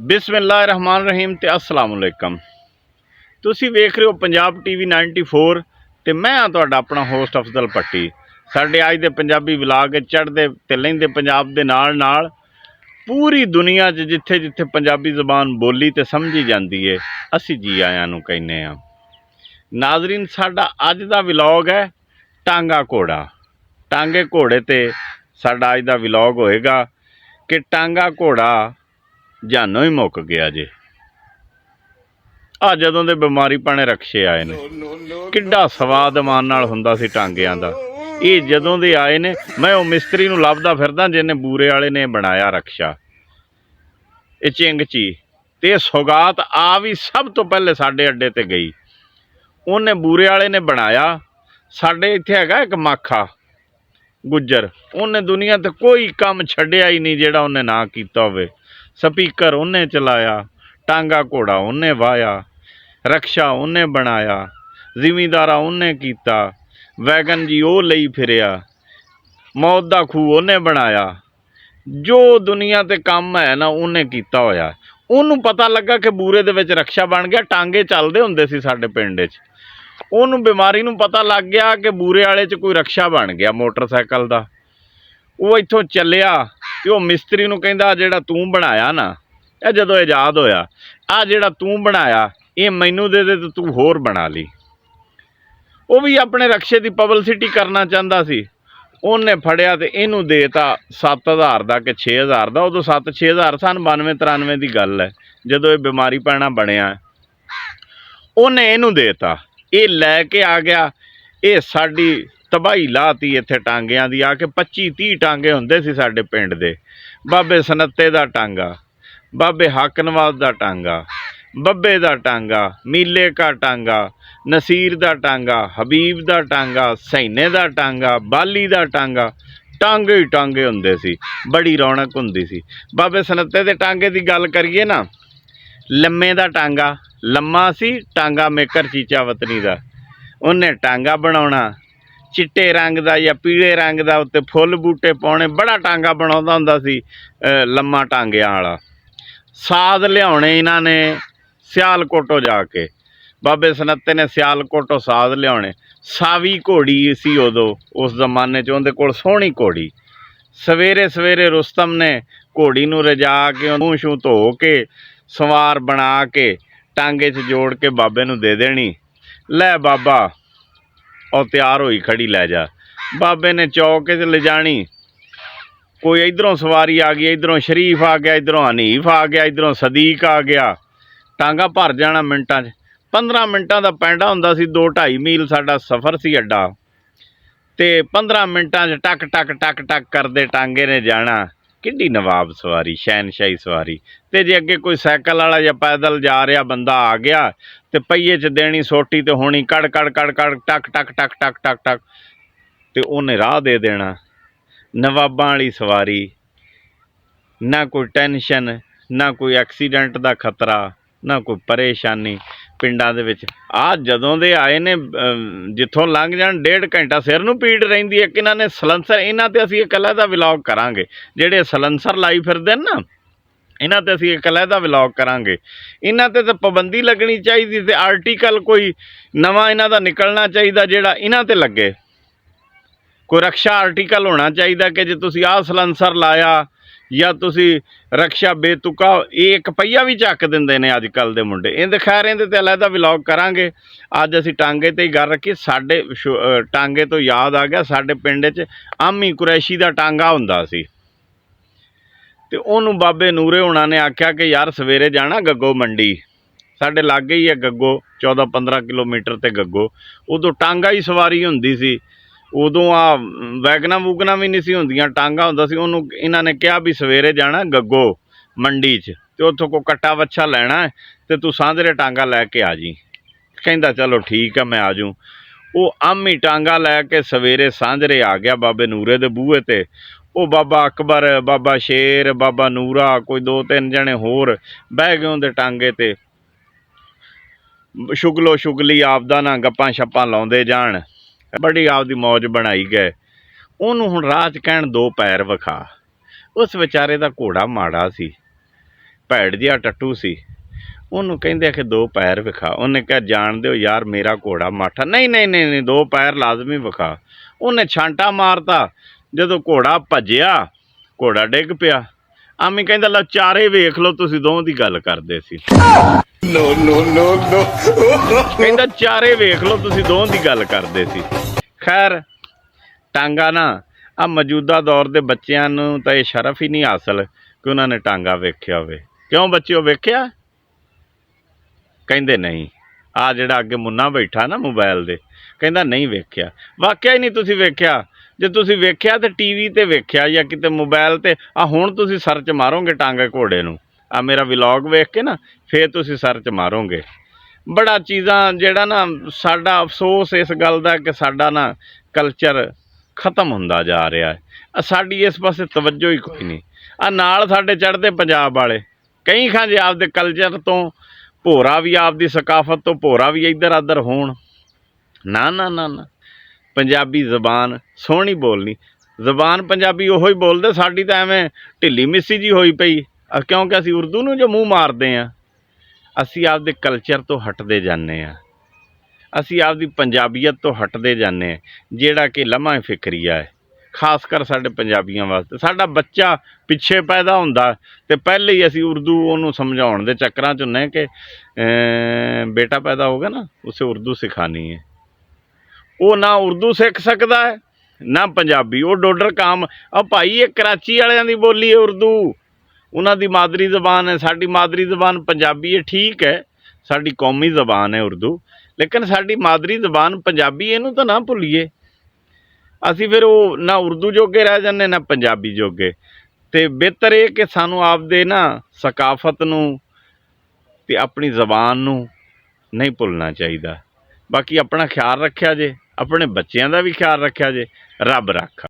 बिस्मिल्लाहिर्रहमानिर्रहीम ते अस्सलामुअलैकुम। तुसी वेख रहे हो पंजाब टीवी 94 ते मैं हाँ तुहाडा अपना होस्ट अफजल पट्टी। साडे अज दे पंजाबी व्लॉग चढ़दे ते लहिंदे पंजाब दे नाल नाल पूरी दुनिया च जिथे जिथे पंजाबी ज़बान बोली ते समझी जाती है असी जी आयां नूं कहने आ। नाजरीन, साडा अज दा व्लॉग है टांगा घोड़ा। टांगे घोड़े ते साडा अज दा व्लॉग होएगा कि टांगा घोड़ा जानो ही मुक गया जे। आ जदों दे बीमारी पाने रक्शे आए ने किड्डा स्वाद मान नाल हुंदा सी टांगियां दा। ये जदों दे आए ने मैं वो मिस्त्री नूं लभदा फिरदा जिन्हें बूरे वाले ने बनाया रक्शा ये चिंगची ते सौगात आ भी सब तो पहले साडे अड्डे ते गई। उन्हें बूरे वाले ने बनाया। साडे इत्थे हैगा एक माखा गुज्जर, उन्हें दुनिया ते कोई काम छड्डिया ही नहीं जिहड़ा उन्हें ना कीता होवे। स्पीकर उन्हें चलाया, टांगा घोड़ा उन्हें वाया, रक्शा उन्हें बनाया, जिमीदारा उन्हें कीता, वैगन जी वो लई फिरिया, मौत दा खूह उन्हें बनाया। जो दुनिया ते काम है ना उन्हें कीता होया। उन्होंने पता लगा कि बूरे दे विच रक्शा बन गया। टांगे चलदे हुंदे सी साडे पिंड च। उन्होंने बीमारी नूं पता लग गया कि बूरे वाले च कोई रक्शा बन गया मोटरसाइकिल दा। वो इत्थों चलिया ते वो मिस्त्री नूं कहंदा जिहड़ा तूं बनाया ना, ये जदों आज़ाद होया, आ जिहड़ा तूं बनाया ये मैनूं दे दे ते तूं होर बना ली। वो भी अपने रक्शे की पब्लिसिटी करना चाहता सी। उन्हें फड़िया तो इनू देता 7,000 का कि 6,000 का। उदों 7-6,000 सन 92-93 की गल है जदों ये बीमारी पैना बनया। उन्हें इनू देता, ये लैके आ गया। ये साडी तबाही लाती इत्थे टांगियां दी। आके 25-30 टांगे हुंदे सी साडे पिंड दे। बाबे सनत्ते दा टांगा, बाबे हक नवाज दा टांगा, बब्बे दा टांगा, मीले का टांगा, नसीर दा टांगा, हबीब दा टांगा, सैने दा टांगा, बाली दा टांगा। टांगे ही टांगे हुंदे सी, बड़ी रौनक हुंदी सी। बाबे सनत्ते दे टांगे दी गल करिए ना, लम्मे दा टांगा लम्मा सी, टांगा मेकर चीचा वतनी दा। उन्हें टांगा बनाउणा चिट्टे रंग दा या पीले रंग दा, उत्ते फुल बूटे पाउणे, बड़ा टांगा बनाउंदा हुंदा सी लम्मा टांगियां वाला। साध लियाउणे इन्हां ने सियालकोटों जाके, बाबे सनत्ते ने सियालकोटों साध लियाउणे। सावी घोड़ी सी उदों उस जमाने च, उहदे कोल सोहणी घोड़ी। सवेरे सवेरे रुस्तम ने घोड़ी नूं रजा के मूँह शूँ धो के सवार बना के टांगे च जोड़ के बाबे नूं दे देनी। लै बाबा और तैयार होई खड़ी लै जा। बाबे ने चौक च ले जानी। कोई इधरों सवारी आ गई, इधरों शरीफ आ गया, इधरों हनीफ आ गया, इधरों सदीक आ गया। टांगा भर जाना मिनटां च। 15 मिनटां दा पैंडा हुंदा सी। 2-2.5 मील साडा सफ़र सी अड्डा ते 15 मिनटां च टक टक टक टक करदे टांगे ने जाना। किड्डी नवाब सवारी, शहनशाही सवारी। ते जे अगे कोई सैकल वाला या पैदल जा रहा बंदा आ गया ते पहिए च देनी सोटी ते होनी कड़ कड़ कड़ कड़ टक टक टक टक टक टक ते उन्हें राह दे देना। नवाबां वाली सवारी, ना कोई टेंशन, ना कोई एक्सीडेंट का खतरा, ना कोई परेशानी। पिंडां दे विच आ जदों दे आए ने जिथों लंघ जाण 1.5 घंटा सिर नूं पीड़ रहिंदी है कि इन्हां ने सलंसर, इन्हां ते असीं इक अलहदा व्लॉग करांगे। जिहड़े सलंसर लाई फिरदे ना, इन्हां ते असीं इक अलहदा व्लॉग करांगे। इन्हां ते पाबंदी लगनी चाहिदी ते आर्टिकल कोई नवां इन्हां दा निकलना चाहिदा जिहड़ा इन्हां ते लगे। कोई रक्षा आर्टिकल होना चाहिए कि जे तुसीं आ सलंसर लाया या तुसी रक्षा बेतुका, ये एक पहिया भी चक दिंदे ने अजकल दे मुंडे। इहदे खैर इहदे ते अलहदा व्लॉग करांगे। अज असीं टांगे ते ही गल रखी। साडे टांगे तो याद आ गया, साडे पिंड च आमी कुरैशी दा टांगा हुंदा सी ते उहनूं बाबे नूरे हुणां ने आख्या कि यार सवेरे जाना गग्गो मंडी। साडे लागे ही है गग्गो, 14-15 किलोमीटर ते गग्गो। उदों टांगा ही सवारी हुंदी सी। उदों आ वैगना वूगना भी नहीं सी हुंदियां, टांगा हुंदा सी। उहनूं इन्हां ने कहा भी सवेरे जाना गग्गो मंडी च ते उत्थों को कट्टा वच्छा लैना है ते तू सांझरे टांगा लैके आ जी। कहंदा चलो ठीक है मैं आ जूँ। वो आमी टांगा लैके सवेरे सांझरे आ गया बाबे नूरे दे बूहे ते। वो बाबा अकबर, बाबा शेर, बाबा नूरा, कोई 2-3 जने होर बह गए उहदे टांगे ते। शुगलो शुगली आपदा ना गप्पां शप्पां लाउंदे जाण, बड़ी आपदी मौज बनाई गए। उहनूं हुण राह च कहण 2 पैर विखा। उस बेचारे दा घोड़ा माड़ा सी। ਭੈੜ ਜਿਹਾ ਟੱਟੂ ਸੀ। ਉਹਨੂੰ ਕਹਿੰਦੇ ਕਿ 2 ਪੈਰ ਵਿਖਾ। ਉਹਨੇ ਕਿਹਾ ਜਾਣਦੇ ਹੋ ਯਾਰ ਮੇਰਾ ਘੋੜਾ ਮਾਠਾ। ਨਹੀਂ ਨਹੀਂ ਨਹੀਂ ਨਹੀਂ 2 ਪੈਰ ਲਾਜ਼ਮੀ ਵਿਖਾ। ਉਹਨੇ ਛਾਂਟਾ ਮਾਰਤਾ। ਜਦੋਂ ਘੋੜਾ ਭੱਜਿਆ ਘੋੜਾ ਡਿੱਗ ਪਿਆ। ਆਮੀ ਕਹਿੰਦਾ ਲਓ ਚਾਰੇ ਵੇਖ ਲਓ, ਤੁਸੀਂ ਦੋਵਾਂ ਦੀ ਗੱਲ ਕਰਦੇ ਸੀ। ਕਹਿੰਦਾ ਚਾਰੇ ਵੇਖ ਲਓ, ਤੁਸੀਂ ਦੋਵਾਂ ਦੀ ਗੱਲ ਕਰਦੇ ਸੀ। ਖੈਰ ਟਾਂਗਾ ਨਾ ਆ ਮੌਜੂਦਾ ਦੌਰ ਦੇ ਬੱਚਿਆਂ ਨੂੰ ਤਾਂ ਇਹ ਸ਼ਰਫ ਹੀ ਨਹੀਂ ਹਾਸਲ ਕਿ ਉਹਨਾਂ ਨੇ ਟਾਂਗਾ ਵੇਖਿਆ ਹੋਵੇ। ਕਿਉਂ ਬੱਚਿਓ ਵੇਖਿਆ? ਕਹਿੰਦੇ ਨਹੀਂ। ਆ ਜਿਹੜਾ ਅੱਗੇ ਮੁੰਨਾ ਬੈਠਾ ਨਾ ਮੋਬਾਈਲ ਦੇ, ਕਹਿੰਦਾ ਨਹੀਂ ਵੇਖਿਆ। ਵਾਕਿਆ ਹੀ ਨਹੀਂ ਤੁਸੀਂ ਵੇਖਿਆ। ਜੇ ਤੁਸੀਂ ਵੇਖਿਆ ਤਾਂ ਟੀਵੀ 'ਤੇ ਵੇਖਿਆ ਜਾਂ ਕਿਤੇ ਮੋਬਾਈਲ 'ਤੇ। ਆ ਹੁਣ ਤੁਸੀਂ ਸਰਚ ਮਾਰੋਗੇ ਟਾਂਗੇ ਘੋੜੇ ਨੂੰ, ਆ ਮੇਰਾ ਵਲੌਗ ਵੇਖ ਕੇ ਨਾ, ਫਿਰ ਤੁਸੀਂ ਸਰਚ ਮਾਰੋਗੇ। ਬੜਾ ਚੀਜ਼ਾਂ ਜਿਹੜਾ ਨਾ ਸਾਡਾ ਅਫਸੋਸ ਇਸ ਗੱਲ ਦਾ ਕਿ ਸਾਡਾ ਨਾ ਕਲਚਰ ਖ਼ਤਮ ਹੁੰਦਾ ਜਾ ਰਿਹਾ ਹੈ। ਸਾਡੀ ਇਸ ਪਾਸੇ ਤਵੱਜੋ ਹੀ ਕੋਈ ਨਹੀਂ। ਆ ਨਾਲ ਸਾਡੇ ਚੜ੍ਹਦੇ ਪੰਜਾਬ ਵਾਲੇ ਕਈ ਖਾਂ ਜੇ ਆਪਦੇ ਕਲਚਰ ਤੋਂ ਭੋਰਾ ਵੀ, ਆਪਦੀ ਸਕਾਫਤ ਤੋਂ ਭੋਰਾ ਵੀ ਇੱਧਰ ਉੱਧਰ ਹੋਣ। ਨਾ ਨਾ ਨਾ ਨਾ, ਪੰਜਾਬੀ ਜ਼ਬਾਨ ਸੋਹਣੀ ਬੋਲਣੀ। ਜ਼ਬਾਨ ਪੰਜਾਬੀ ਉਹੀ ਬੋਲਦੇ, ਸਾਡੀ ਤਾਂ ਐਵੇਂ ਢਿੱਲੀ ਮਿੱਸੀ ਜੀ ਹੋਈ ਪਈ ਕਿਉਂਕਿ ਅਸੀਂ ਉਰਦੂ ਨੂੰ ਜੋ ਮੂੰਹ ਮਾਰਦੇ ਹਾਂ। ਅਸੀਂ ਆਪਦੇ ਕਲਚਰ ਤੋਂ ਹਟਦੇ ਜਾਂਦੇ ਹਾਂ। ਅਸੀਂ ਆਪਦੀ ਪੰਜਾਬੀਅਤ ਤੋਂ ਹਟਦੇ ਜਾਂਦੇ ਹਾਂ, ਜਿਹੜਾ ਕਿ ਲਮ੍ਹਾ ਫਿਕਰੀਆ ਹੈ ਖਾਸ ਕਰ ਸਾਡੇ ਪੰਜਾਬੀਆਂ ਵਾਸਤੇ। ਸਾਡਾ ਬੱਚਾ ਪਿੱਛੇ ਪੈਦਾ ਹੁੰਦਾ ਅਤੇ ਪਹਿਲੇ ਹੀ ਅਸੀਂ ਉਰਦੂ ਉਹਨੂੰ ਸਮਝਾਉਣ ਦੇ ਚੱਕਰਾਂ 'ਚ ਹੁੰਦੇ ਕਿ ਬੇਟਾ ਪੈਦਾ ਹੋਗਾ ਨਾ ਉਸੇ ਉਰਦੂ ਸਿਖਾਣੀ ਹੈ। ਉਹ ਨਾ ਉਰਦੂ ਸਿੱਖ ਸਕਦਾ ਹੈ ਨਾ ਪੰਜਾਬੀ। ਉਹ ਡੋਡਰ ਕਾਮ ਆ ਭਾਈ, ਇਹ ਕਰਾਚੀ ਵਾਲਿਆਂ ਦੀ ਬੋਲੀ ਹੈ ਉਰਦੂ, ਉਹਨਾਂ ਦੀ ਮਾਦਰੀ ਜ਼ਬਾਨ ਹੈ। ਸਾਡੀ ਮਾਦਰੀ ਜ਼ਬਾਨ ਪੰਜਾਬੀ ਹੈ, ਠੀਕ ਹੈ, ਸਾਡੀ ਕੌਮੀ ਜ਼ਬਾਨ ਹੈ ਉਰਦੂ, ਲੇਕਿਨ ਸਾਡੀ ਮਾਦਰੀ ਜ਼ਬਾਨ ਪੰਜਾਬੀ, ਇਹਨੂੰ ਤਾਂ ਨਾ ਭੁੱਲੀਏ। ਅਸੀਂ ਫਿਰ ਉਹ ਨਾ ਉਰਦੂ ਜੋਗੇ ਰਹਿ ਜਾਂਦੇ ਨਾ ਪੰਜਾਬੀ ਜੋਗੇ। ਅਤੇ ਬਿਹਤਰ ਇਹ ਕਿ ਸਾਨੂੰ ਆਪਦੇ ਨਾ ਸਕਾਫਤ ਨੂੰ ਅਤੇ ਆਪਣੀ ਜ਼ਬਾਨ ਨੂੰ ਨਹੀਂ ਭੁੱਲਣਾ ਚਾਹੀਦਾ। ਬਾਕੀ ਆਪਣਾ ਖਿਆਲ ਰੱਖਿਆ ਜੇ, ਆਪਣੇ ਬੱਚਿਆਂ ਦਾ ਵੀ ਖਿਆਲ ਰੱਖਿਆ ਜੇ। ਰੱਬ ਰਾਖਾ।